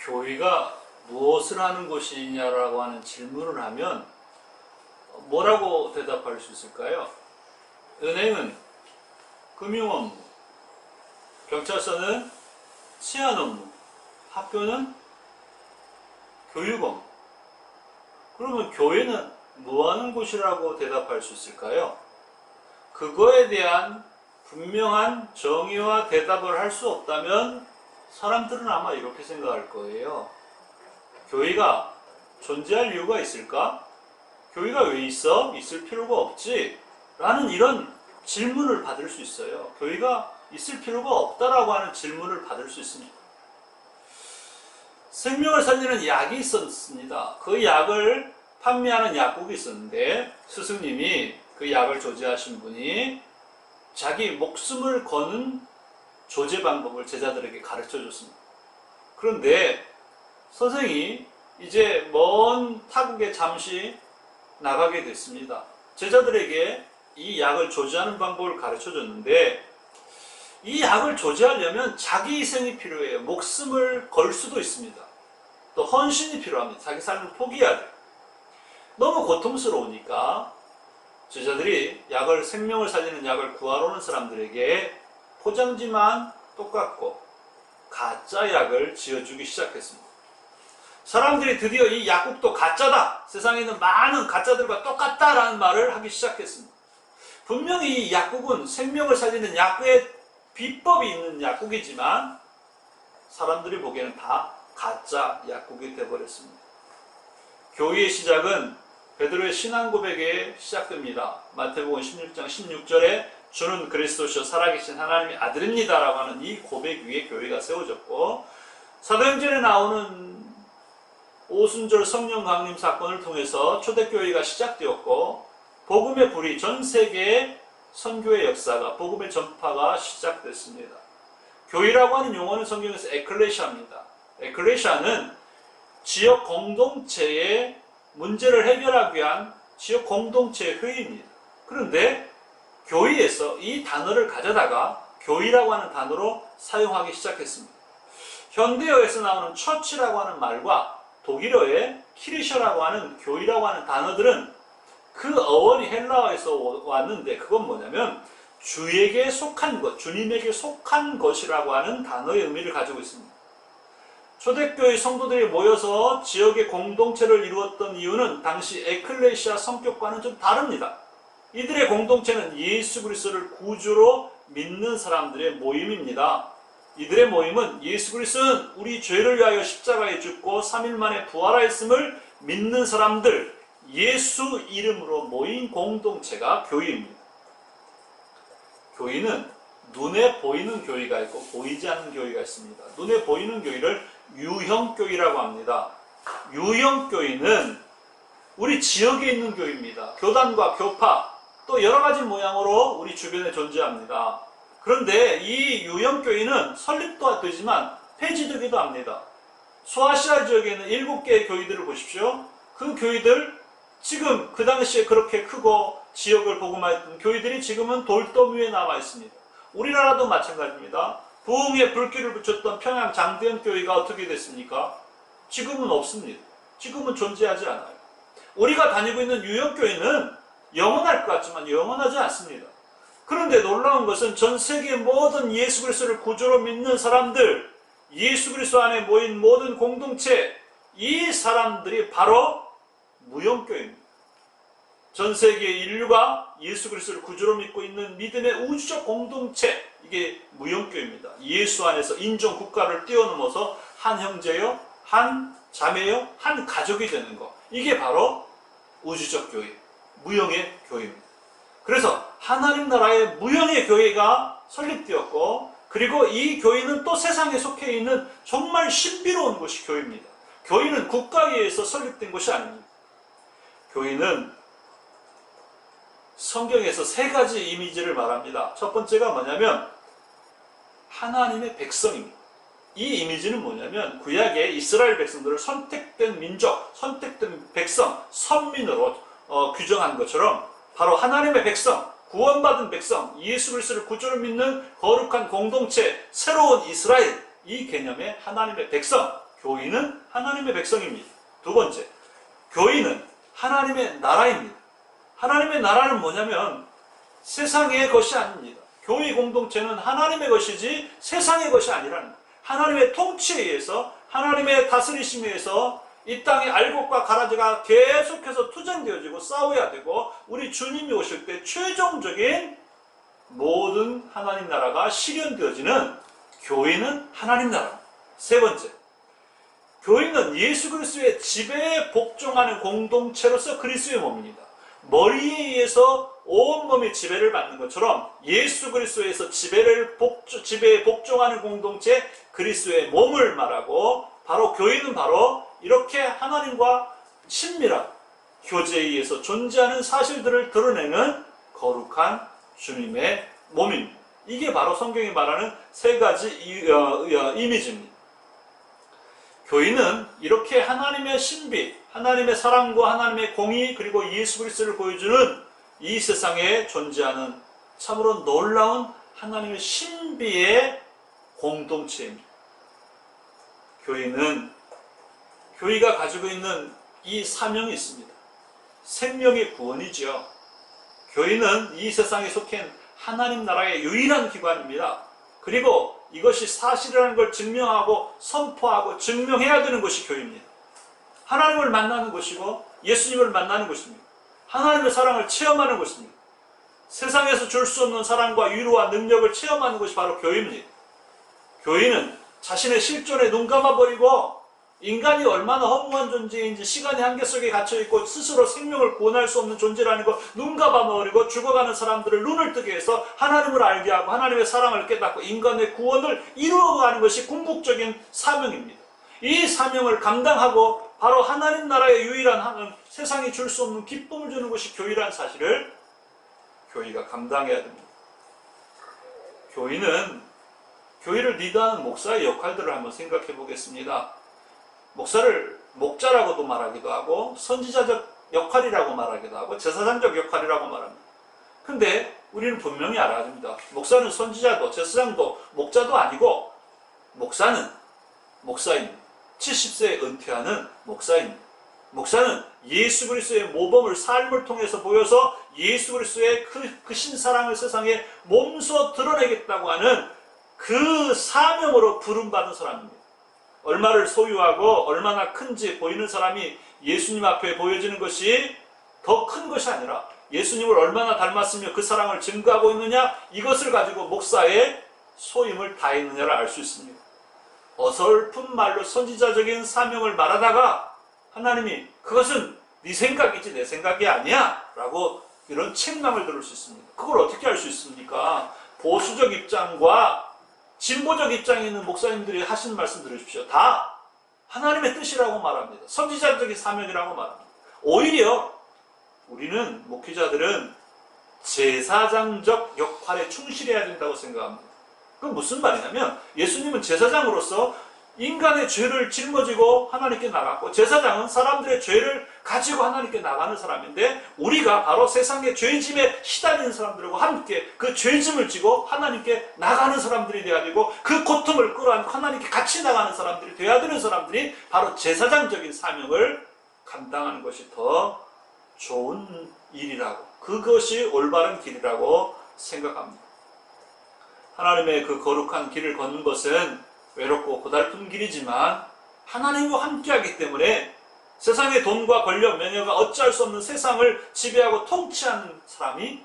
교회가 무엇을 하는 곳이냐라고 하는 질문을 하면 뭐라고 대답할 수 있을까요? 은행은 금융 업무, 경찰서는 치안 업무, 학교는 교육 업무. 그러면 교회는 뭐 하는 곳이라고 대답할 수 있을까요? 그거에 대한 분명한 정의와 대답을 할 수 없다면 사람들은 아마 이렇게 생각할 거예요. 교회가 존재할 이유가 있을까? 교회가 왜 있어? 있을 필요가 없지? 라는 이런 질문을 받을 수 있어요. 교회가 있을 필요가 없다라고 하는 질문을 받을 수 있습니다. 생명을 살리는 약이 있었습니다. 그 약을 판매하는 약국이 있었는데 스승님이 그 약을 조제하신 분이 자기 목숨을 거는 조제 방법을 제자들에게 가르쳐 줬습니다. 그런데 선생이 이제 먼 타국에 잠시 나가게 됐습니다. 제자들에게 이 약을 조제하는 방법을 가르쳐 줬는데 이 약을 조제하려면 자기 희생이 필요해요. 목숨을 걸 수도 있습니다. 또 헌신이 필요합니다. 자기 삶을 포기해야 돼요. 너무 고통스러우니까 제자들이 생명을 살리는 약을 구하러 오는 사람들에게 포장지만 똑같고 가짜 약을 지어주기 시작했습니다. 사람들이 드디어 이 약국도 가짜다, 세상에 있는 많은 가짜들과 똑같다라는 말을 하기 시작했습니다. 분명히 이 약국은 생명을 살리는 약국의 비법이 있는 약국이지만 사람들이 보기에는 다 가짜 약국이 되어버렸습니다. 교회의 시작은 베드로의 신앙 고백에 시작됩니다. 마태복음 16장 16절에 주는 그리스도시요 살아계신 하나님의 아들입니다 라고 하는 이 고백 위에 교회가 세워졌고, 사도행전에 나오는 오순절 성령 강림 사건을 통해서 초대교회가 시작되었고, 복음의 불이 전 세계의 선교의 역사가, 복음의 전파가 시작됐습니다. 교회라고 하는 용어는 성경에서 에클레시아입니다. 에클레시아는 지역 공동체의 문제를 해결하기 위한 지역 공동체의 회의입니다. 그런데 교회에서 이 단어를 가져다가 교회라고 하는 단어로 사용하기 시작했습니다. 현대어에서 나오는 처치라고 하는 말과 독일어의 키르셔라고 하는 교회라고 하는 단어들은 그 어원이 헬라어에서 왔는데, 그건 뭐냐면 주에게 속한 것, 주님에게 속한 것이라고 하는 단어의 의미를 가지고 있습니다. 초대교회 성도들이 모여서 지역의 공동체를 이루었던 이유는 당시 에클레시아 성격과는 좀 다릅니다. 이들의 공동체는 예수 그리스도를 구주로 믿는 사람들의 모임입니다. 이들의 모임은 예수 그리스도는 우리 죄를 위하여 십자가에 죽고 3일 만에 부활하였음을 믿는 사람들, 예수 이름으로 모인 공동체가 교회입니다. 교회는 눈에 보이는 교회가 있고 보이지 않는 교회가 있습니다. 눈에 보이는 교회를 유형교회라고 합니다. 유형교회는 우리 지역에 있는 교회입니다. 교단과 교파, 또 여러 가지 모양으로 우리 주변에 존재합니다. 그런데 이 유형교회는 설립도 되지만 폐지되기도 합니다. 소아시아 지역에는 7개의 교회들을 보십시오. 그 교회들, 지금 그 당시에 그렇게 크고 지역을 복음화했던 교회들이 지금은 돌더미 위에 남아 있습니다. 우리나라도 마찬가지입니다. 부흥에 불길을 붙였던 평양 장대현 교회가 어떻게 됐습니까? 지금은 없습니다. 지금은 존재하지 않아요. 우리가 다니고 있는 유형교회는 영원할 것 같지만 영원하지 않습니다. 그런데 놀라운 것은 전 세계의 모든 예수 그리스도를 구주로 믿는 사람들, 예수 그리스도 안에 모인 모든 공동체, 이 사람들이 바로 무형교회입니다. 전 세계의 인류가 예수 그리스도를 구주로 믿고 있는 믿음의 우주적 공동체, 이게 무형교회입니다. 예수 안에서 인종 국가를 뛰어넘어서 한 형제요, 한 자매요, 한 가족이 되는 것, 이게 바로 우주적 교회, 무형의 교회입니다. 그래서 하나님 나라의 무형의 교회가 설립되었고, 그리고 이 교회는 또 세상에 속해 있는 정말 신비로운 곳이 교회입니다. 교회는 국가에 의해서 설립된 것이 아닙니다. 교회는 성경에서 3가지 이미지를 말합니다. 첫 번째가 뭐냐면 하나님의 백성입니다. 이 이미지는 뭐냐면 구약의 이스라엘 백성들을 선택된 민족, 선택된 백성, 선민으로 규정한 것처럼 바로 하나님의 백성, 구원받은 백성, 예수 그리스도를 구주로 믿는 거룩한 공동체, 새로운 이스라엘, 이 개념의 하나님의 백성, 교인은 하나님의 백성입니다. 두 번째, 교인은 하나님의 나라입니다. 하나님의 나라는 뭐냐면 세상의 것이 아닙니다. 교회 공동체는 하나님의 것이지 세상의 것이 아니라는 거예요. 하나님의 통치에 의해서, 하나님의 다스리심에 의해서 이 땅의 알곡과 가라지가 계속해서 투쟁되어지고 싸워야 되고, 우리 주님이 오실 때 최종적인 모든 하나님 나라가 실현되어지는 교회는 하나님 나라. 세 번째, 교회는 예수 그리스도의 지배에 복종하는 공동체로서 그리스도의 몸입니다. 머리에 의해서 온몸이 지배를 받는 것처럼 예수 그리스도에서 지배에 복종하는 공동체, 그리스도의 몸을 말하고, 바로 교회는 바로 이렇게 하나님과 친밀한 교제에 의해서 존재하는 사실들을 드러내는 거룩한 주님의 몸입니다. 이게 바로 성경이 말하는 세 가지 이미지입니다. 교회는 이렇게 하나님의 신비, 하나님의 사랑과 하나님의 공의, 그리고 예수 그리스도를 보여주는 이 세상에 존재하는 참으로 놀라운 하나님의 신비의 공동체입니다. 교회가 가지고 있는 이 사명이 있습니다. 생명의 구원이지요. 교회는 이 세상에 속한 하나님 나라의 유일한 기관입니다. 그리고 이것이 사실이라는 걸 증명하고 선포하고 증명해야 되는 것이 교회입니다. 하나님을 만나는 것이고 예수님을 만나는 것입니다. 하나님의 사랑을 체험하는 것입니다. 세상에서 줄 수 없는 사랑과 위로와 능력을 체험하는 것이 바로 교회입니다. 교회는 자신의 실존에 눈 감아버리고 인간이 얼마나 허무한 존재인지, 시간의 한계 속에 갇혀있고 스스로 생명을 구원할 수 없는 존재라는 거 눈 감아버리고 죽어가는 사람들을 눈을 뜨게 해서 하나님을 알게 하고 하나님의 사랑을 깨닫고 인간의 구원을 이루어가는 것이 궁극적인 사명입니다. 이 사명을 감당하고 바로 하나님 나라의 유일한 세상이 줄 수 없는 기쁨을 주는 것이 교회라는 사실을 교회가 감당해야 됩니다. 교회를 리드하는 목사의 역할들을 한번 생각해 보겠습니다. 목사를 목자라고도 말하기도 하고, 선지자적 역할이라고 말하기도 하고, 제사장적 역할이라고 말합니다. 근데 우리는 분명히 알아야 됩니다. 목사는 선지자도 제사장도 목자도 아니고, 목사는 목사입니다. 70세에 은퇴하는 목사입니다. 목사는 예수 그리스도의 모범을 삶을 통해서 보여서 예수 그리스도의 그 신사랑을 세상에 몸소 드러내겠다고 하는 그 사명으로 부름받은 사람입니다. 얼마를 소유하고 얼마나 큰지 보이는 사람이 예수님 앞에 보여지는 것이 더 큰 것이 아니라, 예수님을 얼마나 닮았으며 그 사랑을 증거하고 있느냐, 이것을 가지고 목사의 소임을 다했느냐를 알 수 있습니다. 어설픈 말로 선지자적인 사명을 말하다가 하나님이 그것은 네 생각이지 내 생각이 아니야 라고 이런 책망을 들을 수 있습니다. 그걸 어떻게 알 수 있습니까? 보수적 입장과 진보적 입장에 있는 목사님들이 하시는 말씀 들으십시오. 다 하나님의 뜻이라고 말합니다. 선지자적인 사명이라고 말합니다. 오히려 우리는, 목회자들은 제사장적 역할에 충실해야 된다고 생각합니다. 그건 무슨 말이냐면, 예수님은 제사장으로서 인간의 죄를 짊어지고 하나님께 나갔고, 제사장은 사람들의 죄를 가지고 하나님께 나가는 사람인데, 우리가 바로 세상의 죄짐에 시달리는 사람들하고 함께 그 죄짐을 지고 하나님께 나가는 사람들이 되어야 되고, 그 고통을 끌어안고 하나님께 같이 나가는 사람들이 되어야 되는 사람들이 바로 제사장적인 사명을 감당하는 것이 더 좋은 일이라고, 그것이 올바른 길이라고 생각합니다. 하나님의 그 거룩한 길을 걷는 것은 외롭고 고달픈 길이지만 하나님과 함께하기 때문에 세상의 돈과 권력, 명예가 어찌할 수 없는 세상을 지배하고 통치하는 사람이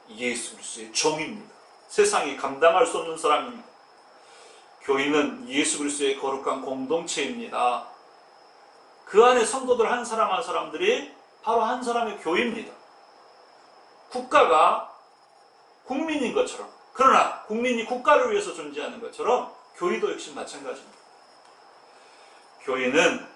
예수 그리스도의 종입니다. 세상이 감당할 수 없는 사람입니다. 교회는 예수 그리스도의 거룩한 공동체입니다. 그 안에 성도들 한 사람 한 사람들이 바로 한 사람의 교회입니다. 국가가 국민인 것처럼, 그러나 국민이 국가를 위해서 존재하는 것처럼 교회도 역시 마찬가지입니다. 교회는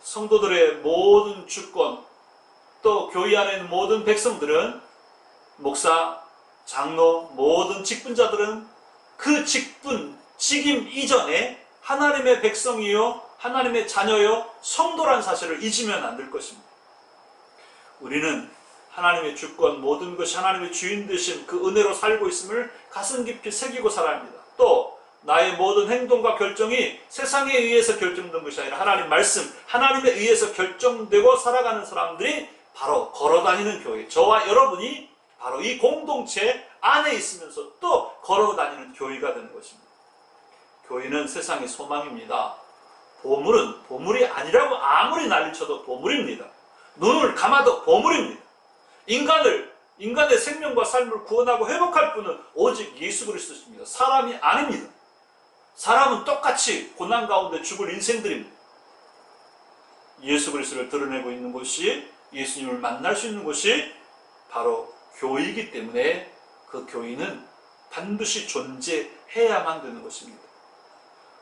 성도들의 모든 주권, 또 교회 안에 있는 모든 백성들은, 목사, 장로, 모든 직분자들은 그 직임 이전에 하나님의 백성이요, 하나님의 자녀요, 성도란 사실을 잊으면 안 될 것입니다. 우리는 하나님의 주권, 모든 것이 하나님의 주인 되신 그 은혜로 살고 있음을 가슴 깊이 새기고 살아야 합니다. 또 나의 모든 행동과 결정이 세상에 의해서 결정된 것이 아니라 하나님 말씀, 하나님에 의해서 결정되고 살아가는 사람들이 바로 걸어다니는 교회, 저와 여러분이 바로 이 공동체 안에 있으면서 또 걸어다니는 교회가 되는 것입니다. 교회는 세상의 소망입니다. 보물은 보물이 아니라고 아무리 난리쳐도 보물입니다. 눈을 감아도 보물입니다. 인간의 생명과 삶을 구원하고 회복할 분은 오직 예수 그리스도입니다. 사람이 아닙니다. 사람은 똑같이 고난 가운데 죽을 인생들입니다. 예수 그리스도를 드러내고 있는 곳이, 예수님을 만날 수 있는 곳이 바로 교회이기 때문에 그 교회는 반드시 존재해야만 되는 것입니다.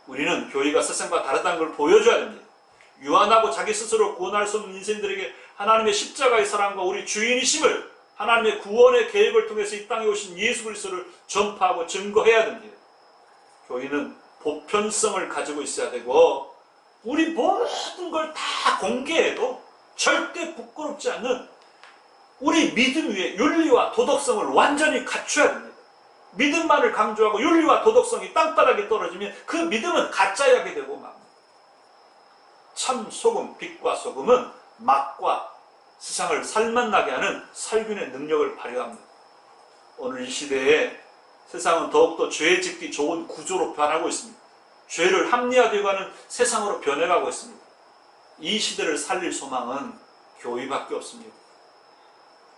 우리는 교회가 세상과 다르다는 걸 보여줘야 됩니다. 유한하고 자기 스스로 구원할 수 없는 인생들에게 하나님의 십자가의 사랑과 우리 주인이심을, 하나님의 구원의 계획을 통해서 이 땅에 오신 예수 그리스도를 전파하고 증거해야 됩니다. 교회는 보편성을 가지고 있어야 되고, 우리 모든 걸 다 공개해도 절대 부끄럽지 않는 우리 믿음 위에 윤리와 도덕성을 완전히 갖춰야 됩니다. 믿음만을 강조하고 윤리와 도덕성이 땅바닥에 떨어지면 그 믿음은 가짜약이 되고 맙니다. 참 소금, 빛과 소금은 맛과 세상을 살맛나게 하는 살균의 능력을 발휘합니다. 오늘 이 시대에 세상은 더욱더 죄 짓기 좋은 구조로 변하고 있습니다. 죄를 합리화되어가는 세상으로 변해가고 있습니다. 이 시대를 살릴 소망은 교회밖에 없습니다.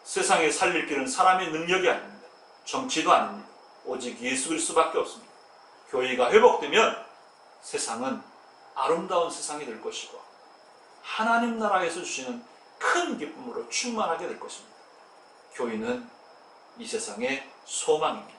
세상에 살릴 길은 사람의 능력이 아닙니다. 정치도 아닙니다. 오직 예수 그리스도밖에 없습니다. 교회가 회복되면 세상은 아름다운 세상이 될 것이고 하나님 나라에서 주시는 큰 기쁨으로 충만하게 될 것입니다. 교회는 이 세상의 소망입니다.